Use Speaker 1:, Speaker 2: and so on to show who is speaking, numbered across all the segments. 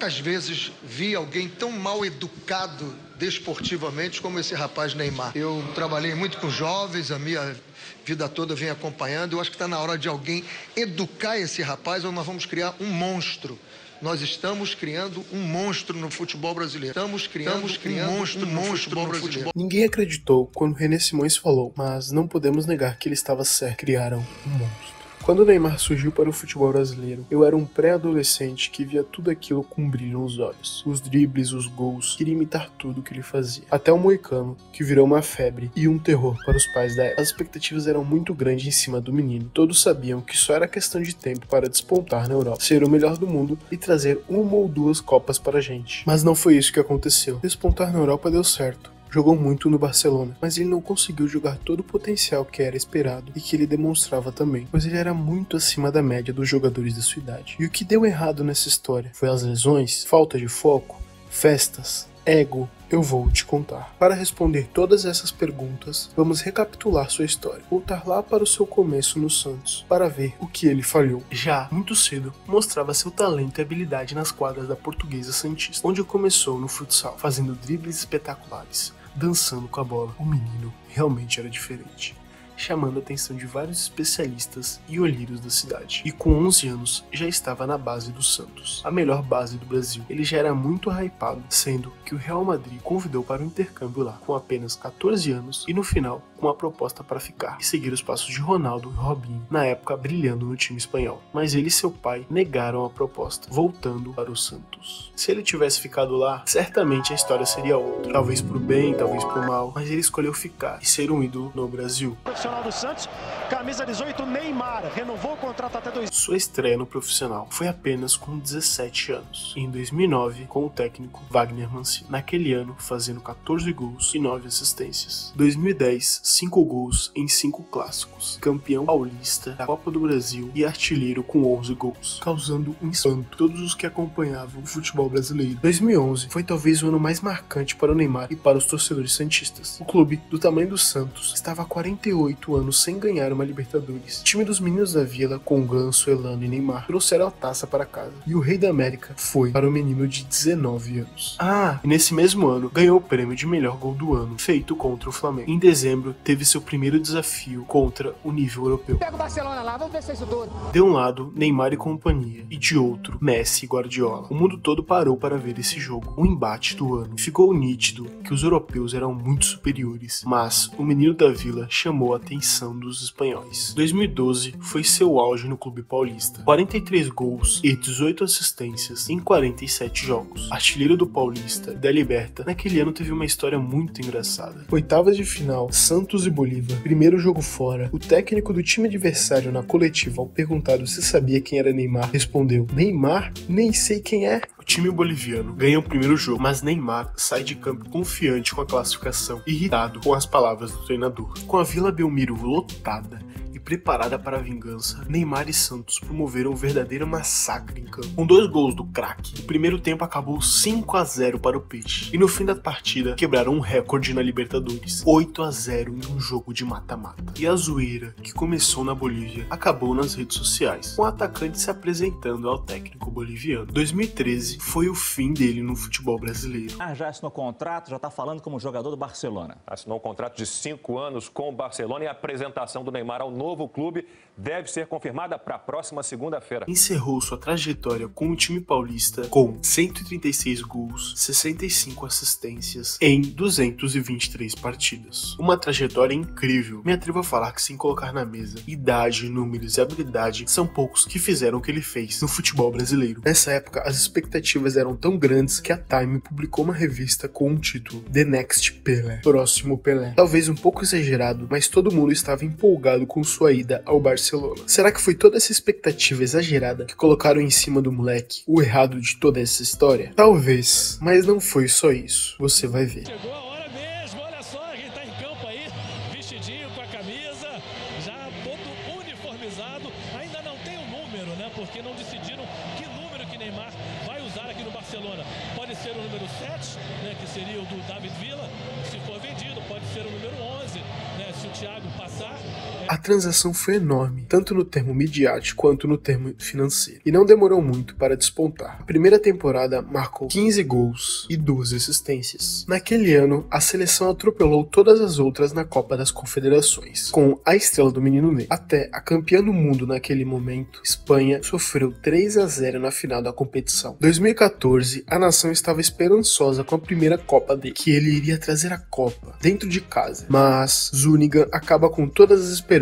Speaker 1: Poucas vezes vi alguém tão mal educado desportivamente como esse rapaz Neymar. Eu trabalhei muito com jovens, a minha vida toda eu venho acompanhando. Eu acho que está na hora de alguém educar esse rapaz ou nós vamos criar um monstro. Nós estamos criando um monstro no futebol brasileiro. Estamos criando um monstro no futebol brasileiro.
Speaker 2: Ninguém acreditou quando René Simões falou, mas não podemos negar que ele estava certo. Criaram um monstro. Quando o Neymar surgiu para o futebol brasileiro, eu era um pré-adolescente que via tudo aquilo com brilho nos olhos. Os dribles, os gols, queria imitar tudo que ele fazia. Até o Moicano, que virou uma febre e um terror para os pais da época. As expectativas eram muito grandes em cima do menino. Todos sabiam que só era questão de tempo para despontar na Europa, ser o melhor do mundo e trazer uma ou duas copas para a gente. Mas não foi isso que aconteceu. Despontar na Europa deu certo. Jogou muito no Barcelona, mas ele não conseguiu jogar todo o potencial que era esperado e que ele demonstrava também, pois ele era muito acima da média dos jogadores da sua idade. E o que deu errado nessa história? Foi as lesões, falta de foco, festas, ego? Eu vou te contar. Para responder todas essas perguntas, vamos recapitular sua história, voltar lá para o seu começo no Santos, para ver o que ele falhou. Já, muito cedo, mostrava seu talento e habilidade nas quadras da Portuguesa Santista, onde começou no futsal, fazendo dribles espetaculares, dançando com a bola. O menino realmente era diferente, chamando a atenção de vários especialistas e olheiros da cidade. E com 11 anos, já estava na base do Santos, a melhor base do Brasil. Ele já era muito hypado, sendo que o Real Madrid convidou para um intercâmbio lá, com apenas 14 anos, e no final, com uma proposta para ficar e seguir os passos de Ronaldo e Robinho, na época brilhando no time espanhol. Mas ele e seu pai negaram a proposta, voltando para o Santos. Se ele tivesse ficado lá, certamente a história seria outra. Talvez pro bem, talvez pro mal, mas ele escolheu ficar e ser um ídolo no Brasil.
Speaker 3: Profissional do Santos, camisa 18, Neymar, renovou o contrato até 2000.
Speaker 2: Sua estreia no profissional foi apenas com 17 anos, em 2009, com o técnico Wagner Mancini. Naquele ano, fazendo 14 gols e 9 assistências. 2010, 5 gols em 5 clássicos, campeão paulista da Copa do Brasil e artilheiro com 11 gols, causando um espanto todos os que acompanhavam o futebol brasileiro. 2011 foi talvez o ano mais marcante para o Neymar e para os torcedores santistas. O clube, do tamanho do Santos, estava há 48 anos sem ganhar uma Libertadores. O time dos meninos da Vila, com Ganso, Elano e Neymar, trouxeram a taça para casa. E o Rei da América foi para o menino de 19 anos. E nesse mesmo ano, ganhou o prêmio de melhor gol do ano, feito contra o Flamengo. Em dezembro, teve seu primeiro desafio contra o nível europeu.
Speaker 4: Pega o Barcelona lá, vamos ver se é isso tudo.
Speaker 2: De um lado, Neymar e companhia, e de outro, Messi e Guardiola. O mundo todo parou para ver esse jogo, o embate do ano. Ficou nítido que os europeus eram muito superiores, mas o menino da Vila chamou a atenção dos espanhóis. 2012 foi seu auge no clube paulista. 43 gols e 18 assistências em 47 jogos. Artilheiro do Paulista e da Liberta, naquele ano teve uma história muito engraçada. Oitavas de final, Santos e Bolívar. Primeiro jogo fora. O técnico do time adversário na coletiva, ao perguntado se sabia quem era Neymar, respondeu: Neymar? Nem sei quem é. O time boliviano ganha o primeiro jogo, mas Neymar sai de campo confiante com a classificação, irritado com as palavras do treinador. Com a Vila Belmiro lotada e preparada para a vingança, Neymar e Santos promoveram um verdadeiro massacre em campo. Com 2 gols do craque, o primeiro tempo acabou 5-0 para o Peixe. E no fim da partida, quebraram um recorde na Libertadores, 8-0 em um jogo de mata-mata. E a zoeira, que começou na Bolívia, acabou nas redes sociais, com o atacante se apresentando ao técnico boliviano. 2013 foi o fim dele no futebol brasileiro.
Speaker 5: Já assinou contrato, já está falando como jogador do Barcelona.
Speaker 6: Assinou um contrato de 5 anos com o Barcelona e a apresentação do Neymar ao novo clube deve ser confirmada para a próxima segunda-feira.
Speaker 2: Encerrou sua trajetória com o time paulista com 136 gols, 65 assistências em 223 partidas. Uma trajetória incrível. Me atrevo a falar que, sem colocar na mesa idade, números e habilidade, são poucos que fizeram o que ele fez no futebol brasileiro. Nessa época, as expectativas eram tão grandes que a Time publicou uma revista com um título: The Next Pelé, Próximo Pelé. Talvez um pouco exagerado, mas todo mundo estava empolgado com sua ida ao Barcelona. Será que foi toda essa expectativa exagerada que colocaram em cima do moleque o errado de toda essa história? Talvez, mas não foi só isso. Você vai ver.
Speaker 3: Chegou a hora mesmo, olha só quem tá em campo aí, vestidinho com a camisa, já todo uniformizado. Ainda não tem o número, né? Porque não decidiram que número que Neymar vai usar aqui no Barcelona. Pode ser o número 7, né? Que seria o do David Villa, se for vendido. Pode ser o número 11, né? se o Thiago passar...
Speaker 2: A transação foi enorme, tanto no termo midiático quanto no termo financeiro, e não demorou muito para despontar. A primeira temporada marcou 15 gols e 12 assistências. Naquele ano, a seleção atropelou todas as outras na Copa das Confederações, com a estrela do menino Ney. Até a campeã do mundo naquele momento, Espanha, sofreu 3-0 na final da competição. Em 2014, a nação estava esperançosa com a primeira Copa dele, que ele iria trazer a Copa dentro de casa, mas Zúñiga acaba com todas as esperanças.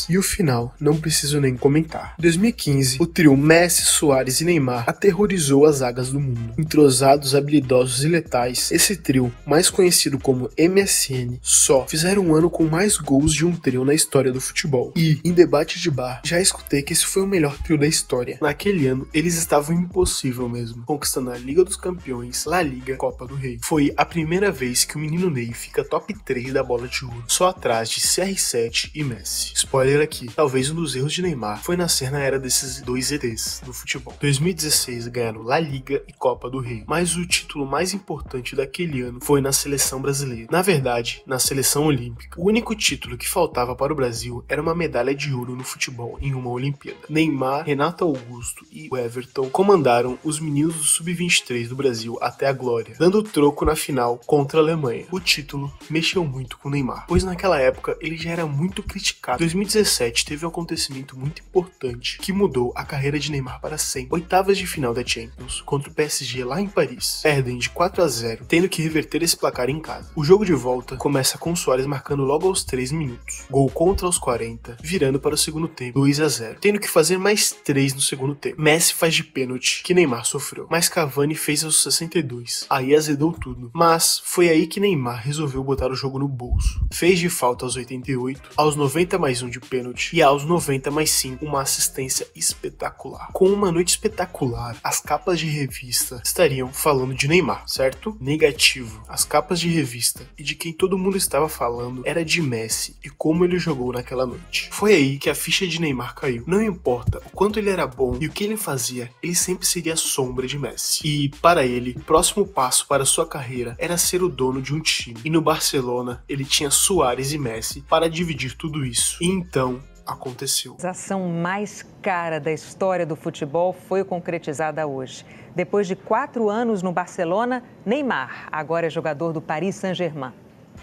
Speaker 2: E o final, não preciso nem comentar. Em 2015, o trio Messi, Suárez e Neymar aterrorizou as zagas do mundo. Entrosados, habilidosos e letais, esse trio, mais conhecido como MSN, só fizeram um ano com mais gols de um trio na história do futebol. E, em debate de bar, já escutei que esse foi o melhor trio da história. Naquele ano, eles estavam impossível mesmo, conquistando a Liga dos Campeões, La Liga, Copa do Rei. Foi a primeira vez que o menino Ney fica top 3 da bola de ouro, só atrás de CR7 e Messi. Spoiler aqui, talvez um dos erros de Neymar foi nascer na era desses dois ETs do futebol. 2016 ganharam La Liga e Copa do Rei, mas o título mais importante daquele ano foi na seleção brasileira. Na verdade, na seleção olímpica. O único título que faltava para o Brasil era uma medalha de ouro no futebol em uma Olimpíada. Neymar, Renato Augusto e o Everton comandaram os meninos do Sub-23 do Brasil até a glória, dando troco na final contra a Alemanha. O título mexeu muito com Neymar, pois naquela época ele já era muito criticado. Em 2017 teve um acontecimento muito importante que mudou a carreira de Neymar para sempre. Oitavas de final da Champions contra o PSG lá em Paris. Perdem de 4-0, tendo que reverter esse placar em casa. O jogo de volta começa com Suárez marcando logo aos 3 minutos. Gol contra aos 40, virando para o segundo tempo 2-0, tendo que fazer mais 3 no segundo tempo. Messi faz de pênalti que Neymar sofreu, mas Cavani fez aos 62. Aí azedou tudo. Mas foi aí que Neymar resolveu botar o jogo no bolso. Fez de falta aos 88, aos 90 mais 1 de pênalti e aos 90 mais 5 uma assistência espetacular. Com uma noite espetacular, as capas de revista estariam falando de Neymar, certo? Negativo. As capas de revista e de quem todo mundo estava falando era de Messi e como ele jogou naquela noite. Foi aí que a ficha de Neymar caiu. Não importa o quanto ele era bom e o que ele fazia, ele sempre seria a sombra de Messi. E para ele, o próximo passo para sua carreira era ser o dono de um time. E no Barcelona, ele tinha Suárez e Messi para dividir tudo isso. E então aconteceu.
Speaker 7: A ação mais cara da história do futebol foi concretizada hoje. Depois de 4 anos no Barcelona, Neymar agora é jogador do Paris Saint-Germain.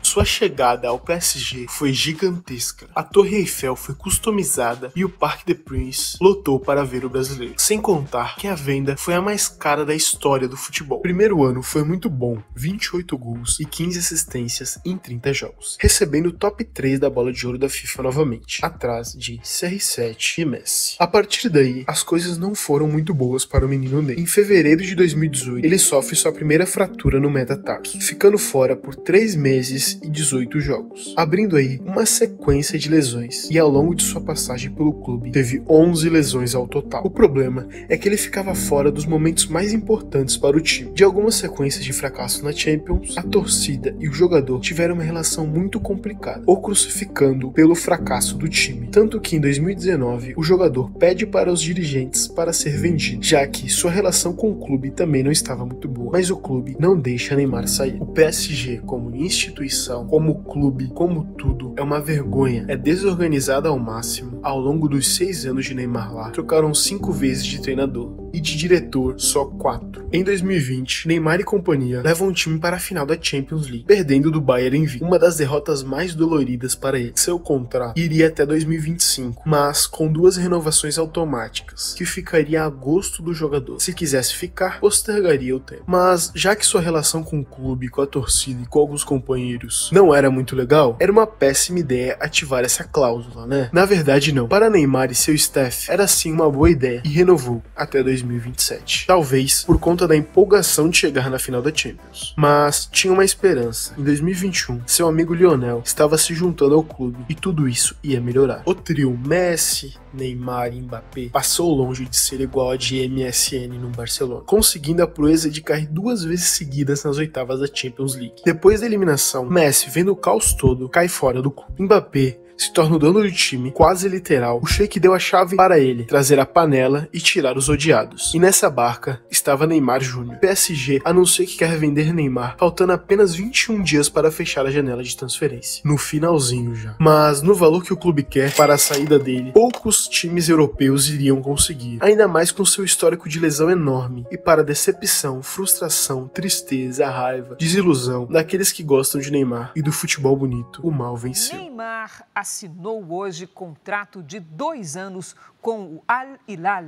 Speaker 2: Sua chegada ao PSG foi gigantesca. A Torre Eiffel foi customizada e o Parc des Princes lotou para ver o brasileiro. Sem contar que a venda foi a mais cara da história do futebol. O primeiro ano foi muito bom, 28 gols e 15 assistências em 30 jogos, recebendo o top 3 da bola de ouro da FIFA novamente, atrás de CR7 e Messi. A partir daí, as coisas não foram muito boas para o menino Ney. Em fevereiro de 2018, ele sofre sua primeira fratura no metatarso, ficando fora por 3 meses e 18 jogos, abrindo aí uma sequência de lesões, e ao longo de sua passagem pelo clube, teve 11 lesões ao total. O problema é que ele ficava fora dos momentos mais importantes para o time. De algumas sequências de fracasso na Champions, a torcida e o jogador tiveram uma relação muito complicada, o crucificando pelo fracasso do time, tanto que em 2019 o jogador pede para os dirigentes para ser vendido, já que sua relação com o clube também não estava muito boa, mas o clube não deixa Neymar sair. O PSG, como instituição, como clube, como tudo, é uma vergonha, é desorganizada ao máximo. Ao longo dos 6 anos de Neymar lá, trocaram 5 vezes de treinador e de diretor só 4. Em 2020, Neymar e companhia levam o time para a final da Champions League, perdendo do Bayern em Vigo, uma das derrotas mais doloridas para ele. Seu contrato iria até 2025, mas com 2 renovações automáticas, que ficaria a gosto do jogador. Se quisesse ficar, postergaria o tempo. Mas já que sua relação com o clube, com a torcida e com alguns companheiros não era muito legal, era uma péssima ideia ativar essa cláusula, né? Na verdade não. Para Neymar e seu staff, era sim uma boa ideia e renovou até 2027. Talvez por conta da empolgação de chegar na final da Champions. Mas tinha uma esperança. Em 2021, seu amigo Lionel estava se juntando ao clube e tudo isso ia melhorar. O trio Messi, Neymar e Mbappé passou longe de ser igual a de MSN no Barcelona, conseguindo a proeza de cair 2 vezes seguidas nas oitavas da Champions League. Depois da eliminação, Messi, vendo o caos todo, cai fora do clube. Mbappé se torna o dono do time, quase literal, o Sheik deu a chave para ele trazer a panela e tirar os odiados. E nessa barca estava Neymar Júnior. PSG anunciou que quer vender Neymar, faltando apenas 21 dias para fechar a janela de transferência. No finalzinho já. Mas no valor que o clube quer para a saída dele, poucos times europeus iriam conseguir. Ainda mais com seu histórico de lesão enorme. E para decepção, frustração, tristeza, raiva, desilusão daqueles que gostam de Neymar e do futebol bonito, o mal venceu.
Speaker 8: Neymar assinou hoje contrato de 2 anos com o Al Hilal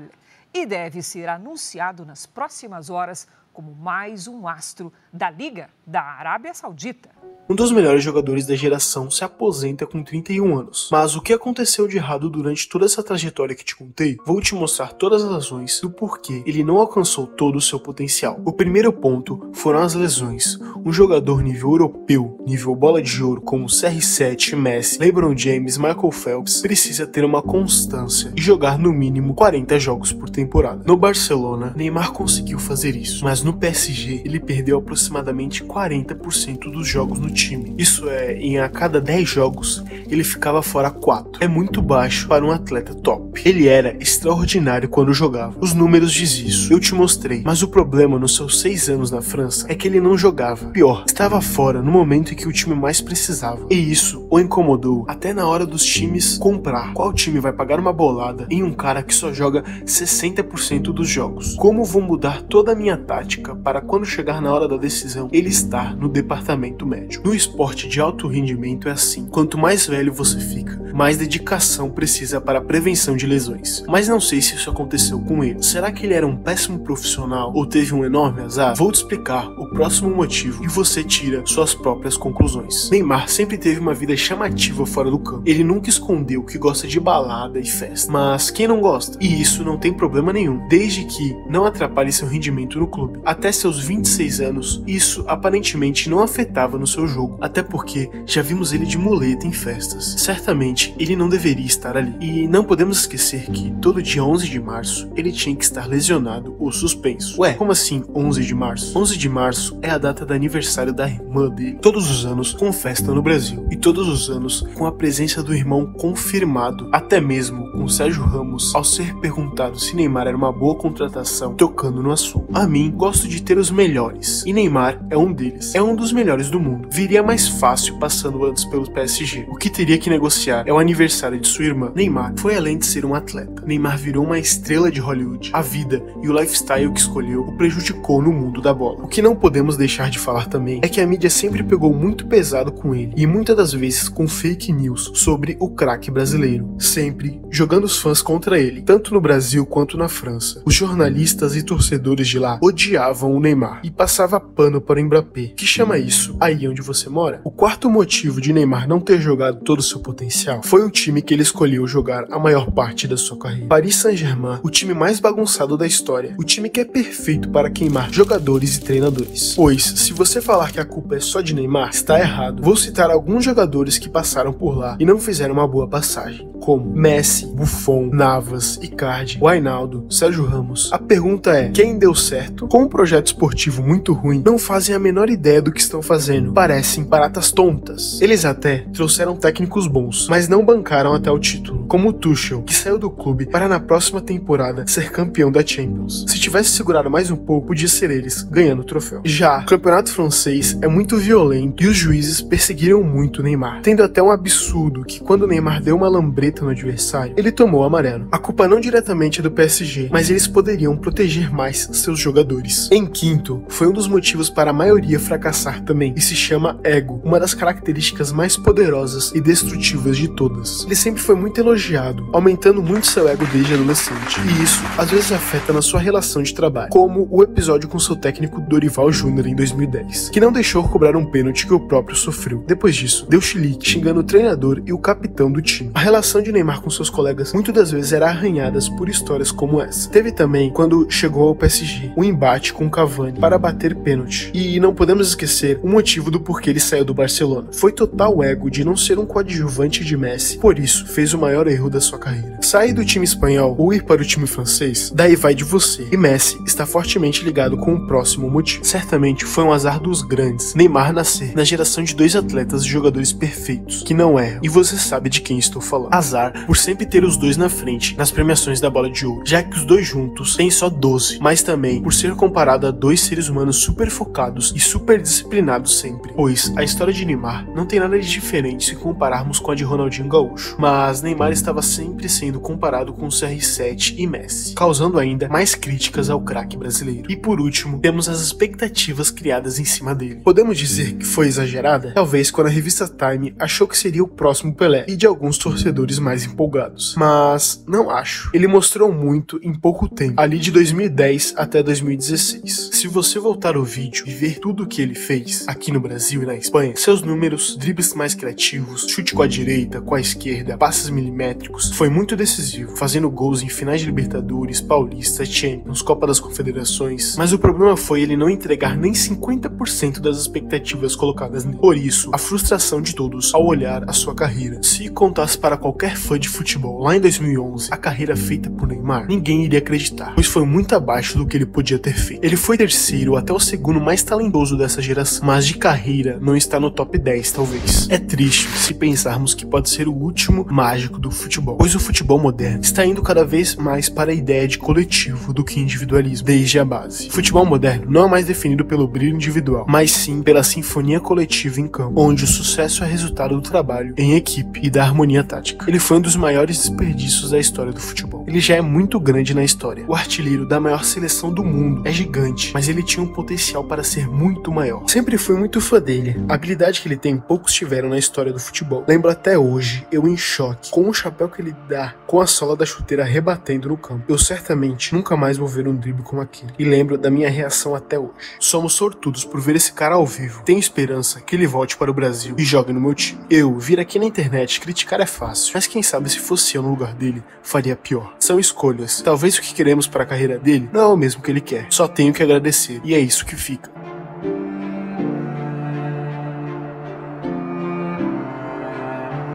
Speaker 8: e deve ser anunciado nas próximas horas como mais um astro da Liga da Arábia Saudita.
Speaker 2: Um dos melhores jogadores da geração se aposenta com 31 anos. Mas o que aconteceu de errado durante toda essa trajetória que te contei? Vou te mostrar todas as razões do porquê ele não alcançou todo o seu potencial. O primeiro ponto foram as lesões. Um jogador nível europeu, nível bola de ouro, como CR7, Messi, LeBron James, Michael Phelps, precisa ter uma constância e jogar no mínimo 40 jogos por temporada. No Barcelona, Neymar conseguiu fazer isso, mas no PSG ele perdeu aproximadamente 40% dos jogos no time. Isso é, em a cada 10 jogos, ele ficava fora 4. É muito baixo para um atleta top. Ele era extraordinário quando jogava. Os números dizem isso. Eu te mostrei. Mas o problema nos seus 6 anos na França é que ele não jogava. Pior, estava fora no momento em que o time mais precisava. E isso o incomodou até na hora dos times comprar. Qual time vai pagar uma bolada em um cara que só joga 60% dos jogos? Como vou mudar toda a minha tática para quando chegar na hora da decisão, ele estar no departamento médico? No esporte de alto rendimento é assim. Quanto mais velho você fica, mais dedicação precisa para a prevenção de lesões. Mas não sei se isso aconteceu com ele. Será que ele era um péssimo profissional ou teve um enorme azar? Vou te explicar o próximo motivo e você tira suas próprias conclusões. Neymar sempre teve uma vida chamativa fora do campo. Ele nunca escondeu que gosta de balada e festa. Mas quem não gosta? E isso não tem problema nenhum, desde que não atrapalhe seu rendimento no clube. Até seus 26 anos, isso aparentemente não afetava no seu jogo. Até porque já vimos ele de muleta em festas. Certamente ele não deveria estar ali. E não podemos esquecer que todo dia 11 de março ele tinha que estar lesionado ou suspenso. Ué, como assim 11 de março? 11 de março é a data do aniversário da irmã dele. Todos os anos com festa no Brasil. E todos os anos com a presença do irmão confirmado. Até mesmo com Sérgio Ramos, ao ser perguntado se Neymar era uma boa contratação, tocando no assunto. A mim, gosto de ter os melhores. E Neymar é um deles. É um dos melhores do mundo. Viria mais fácil passando antes pelo PSG. O que teria que negociar é o aniversário de sua irmã. Neymar foi além de ser um atleta. Neymar virou uma estrela de Hollywood. A vida e o lifestyle que escolheu o prejudicou no mundo da bola. O que não podemos deixar de falar também é que a mídia sempre pegou muito pesado com ele e muitas das vezes com fake news sobre o craque brasileiro, sempre jogando os fãs contra ele, tanto no Brasil quanto na França. Os jornalistas e torcedores de lá odiavam o Neymar e passava pano para o Mbappé. Que chama isso aí onde você mora? O quarto motivo de Neymar não ter jogado todo o seu potencial foi o time que ele escolheu jogar a maior parte da sua carreira. Paris Saint-Germain, o time mais bagunçado da história, o time que é perfeito para queimar jogadores e treinadores. Pois, se você falar que a culpa é só de Neymar, está errado. Vou citar alguns jogadores que passaram por lá e não fizeram uma boa passagem, como Messi, Buffon, Navas, Icardi, Wijnaldum, Sérgio Ramos. A pergunta é, quem deu certo? Com um projeto esportivo muito ruim, não fazem a menor ideia do que estão fazendo. Parecem baratas tontas. Eles até trouxeram técnicos bons, mas não bancaram até o título, como o Tuchel, que saiu do clube para na próxima temporada ser campeão da Champions. Se tivesse segurado mais um pouco, podia ser eles ganhando o troféu. Já o campeonato francês é muito violento e os juízes perseguiram muito o Neymar, tendo até um absurdo que quando o Neymar deu uma lambreta no adversário, ele tomou amarelo. A culpa não diretamente é do PSG, mas eles poderiam proteger mais seus jogadores. Em quinto, foi um dos motivos para a maioria fracassar também, e se chama ego, uma das características mais poderosas e destrutivas de todas. Ele sempre foi muito elogiado, aumentando muito seu ego desde adolescente, e isso às vezes afeta na sua relação de trabalho, como o episódio com seu técnico Dorival Júnior em 2010, que não deixou cobrar um pênalti que o próprio sofreu. Depois disso, deu chilique, xingando o treinador e o capitão do time. A relação de Neymar com seus colegas muitas das vezes era arranhadas por histórias como essa. Teve também, quando chegou ao PSG, um embate com o Cavani para bater pênalti, e não podemos esquecer o motivo do porquê ele saiu do Barcelona. Foi total ego de não ser um coadjuvante de Messi, por isso fez o maior erro da sua carreira. Sair do time espanhol ou ir para o time francês, daí vai de você, e Messi está fortemente ligado com o próximo motivo. Certa certamente foi um azar dos grandes Neymar nascer na geração de dois atletas e jogadores perfeitos, que não erram, e você sabe de quem estou falando. Azar por sempre ter os dois na frente nas premiações da Bola de Ouro, já que os dois juntos têm só 12, mas também por ser comparado a dois seres humanos super focados e super disciplinados sempre, pois a história de Neymar não tem nada de diferente se compararmos com a de Ronaldinho Gaúcho, mas Neymar estava sempre sendo comparado com CR7 e Messi, causando ainda mais críticas ao craque brasileiro. E por último, temos as expectativas criadas em cima dele. Podemos dizer que foi exagerada? Talvez quando a revista Time achou que seria o próximo Pelé, e de alguns torcedores mais empolgados, mas não acho. Ele mostrou muito em pouco tempo, ali de 2010 até 2016. Se você voltar o vídeo e ver tudo o que ele fez aqui no Brasil e na Espanha, seus números, dribles mais criativos, chute com a direita, com a esquerda, passes milimétricos, foi muito decisivo, fazendo gols em finais de Libertadores, Paulista, Champions, Copa das Confederações, mas o problema foi ele não entregar nem 50% das expectativas colocadas nele. Por isso, a frustração de todos ao olhar a sua carreira. Se contasse para qualquer fã de futebol lá em 2011 a carreira feita por Neymar, ninguém iria acreditar, pois foi muito abaixo do que ele podia ter feito. Ele foi terceiro até o segundo mais talentoso dessa geração, mas de carreira não está no top 10 talvez. É triste se pensarmos que pode ser o último mágico do futebol, pois o futebol moderno está indo cada vez mais para a ideia de coletivo do que individualismo, desde a base. O futebol moderno não é mais definido pelo brilho individual, mas sim pela sinfonia coletiva em campo, onde o sucesso é resultado do trabalho em equipe e da harmonia tática. Ele foi um dos maiores desperdícios da história do futebol. Ele já é muito grande na história. O artilheiro da maior seleção do mundo é gigante, mas ele tinha um potencial para ser muito maior. Sempre fui muito fã dele. A habilidade que ele tem, poucos tiveram na história do futebol. Lembro até hoje, eu em choque, com o chapéu que ele dá com a sola da chuteira rebatendo no campo. Eu certamente nunca mais vou ver um drible como aquele. E lembro da minha reação até hoje. Somos sortudos por ver esse cara ao vivo. Tenho esperança que ele volte para o Brasil e jogue no meu time. Eu, vir aqui na internet criticar é fácil, mas quem sabe se fosse eu no lugar dele, faria pior. São escolhas. Talvez o que queremos para a carreira dele não é o mesmo que ele quer. Só tenho que agradecer. E é isso que fica.